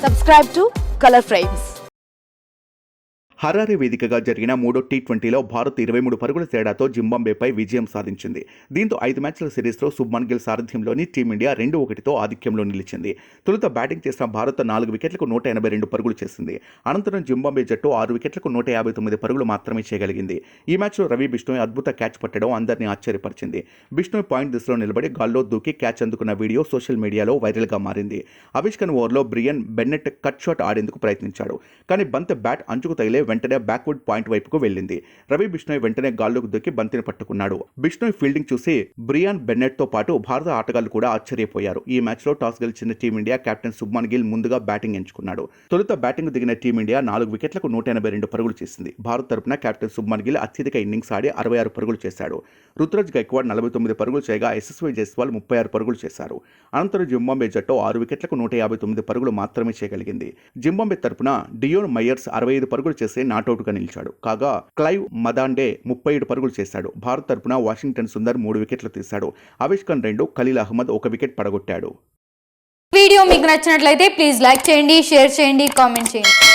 Subscribe to Color Frames. Harare వేదికగా జరిగిన మూడో టీ20లో భారత్ 23 పరుగుల తేడాతో జింబాబ్వేపై విజయం సాధించింది. దీంతో 5 మ్యాచ్ల సిరీస్లో శుభ్మన్ గిల్ సారథ్యంలోని టీమిండియా 2-1తో ఆధిక్యంలో నిలిచింది. తొలుత బ్యాటింగ్ చేసిన భారత్ 4 వికెట్లకు 182 పరుగులు చేసింది. అనంతరం జింబాబ్వే జట్టు 6 వికెట్లకు 159 పరుగులు మాత్రమే చేయగలిగింది. ఈ మ్యాచ్లో రవి బిష్ణోయ్ అద్భుత క్యాచ్ పట్టడం అందరినీ ఆశ్చర్యపరిచింది. బిష్ణోయ్ పాయింట్ దిశలో నిలబడి గాల్లో దూకి క్యాచ్ అందుకున్న వీడియో సోషల్ మీడియాలో వైరల్గా మారింది. అవిష్కన్ ఓవర్లో బ్రియన్ బెన్నెట్ కట్ షాట్ ఆడేందుకు ప్రయత్నించాడు. కానీ బంతి బ్యాట్ అంచుకు తగిలే వెంటనే బ్యాక్వర్డ్ పాయింట్ వైపుకు వెళ్ళింది. రవి బిష్ణోయ్ వెంటనే గాల్లోకి దూకి బంతిని పట్టుకున్నాడు. బిష్ణోయ్ ఫీల్డింగ్ చూసి బ్రియాన్ బెన్నెట్ తో పాటు భారత ఆటగాళ్లు కూడా ఆశ్చర్యపోయారు. ఈ మ్యాచ్ లో టాస్ గెలిచిన టీమిండియా కెప్టెన్ శుభ్మన్ గిల్ ముందుగా బ్యాటింగ్ ఎంచుకున్నాడు. తొలుత బ్యాటింగ్ దిగిన టీమిండియా 4 వికెట్లకు 182 పరుగులు చేసింది. భారత్ తరపున కెప్టెన్ శుభ్మన్ గిల్ అత్యధిక ఇన్నింగ్స్ ఆడి 66 పరుగులు చేశాడు. రుతురాజ్ గైక్వాడ్ 49 పరుగులు చేయగా యశస్వి జైస్వాల్ 36 పరుగులు చేశారు. అనంతరం జింబాబ్వే జట్టు 6 వికెట్లకు 159 పరుగులు మాత్రమే చేయగలిగింది. జింబాబ్వే తరపున డియోన్ మయర్స్ 65 పరుగులు చేసి నాటౌట్గా నిలిచాడు. కాగా క్లైవ్ మదాండే 37 పరుగులు చేశాడు. భారత్ తరపున వాషింగ్టన్ సుందర్ 3 వికెట్లు తీశాడు. అవిష్కన్ 2, ఖలీల్ అహ్మద్ 1 వికెట్ పడగొట్టాడు. వీడియో మీకు నచ్చినట్లయితే ప్లీజ్ లైక్ చేయండి, షేర్ చేయండి, కామెంట్ చేయండి.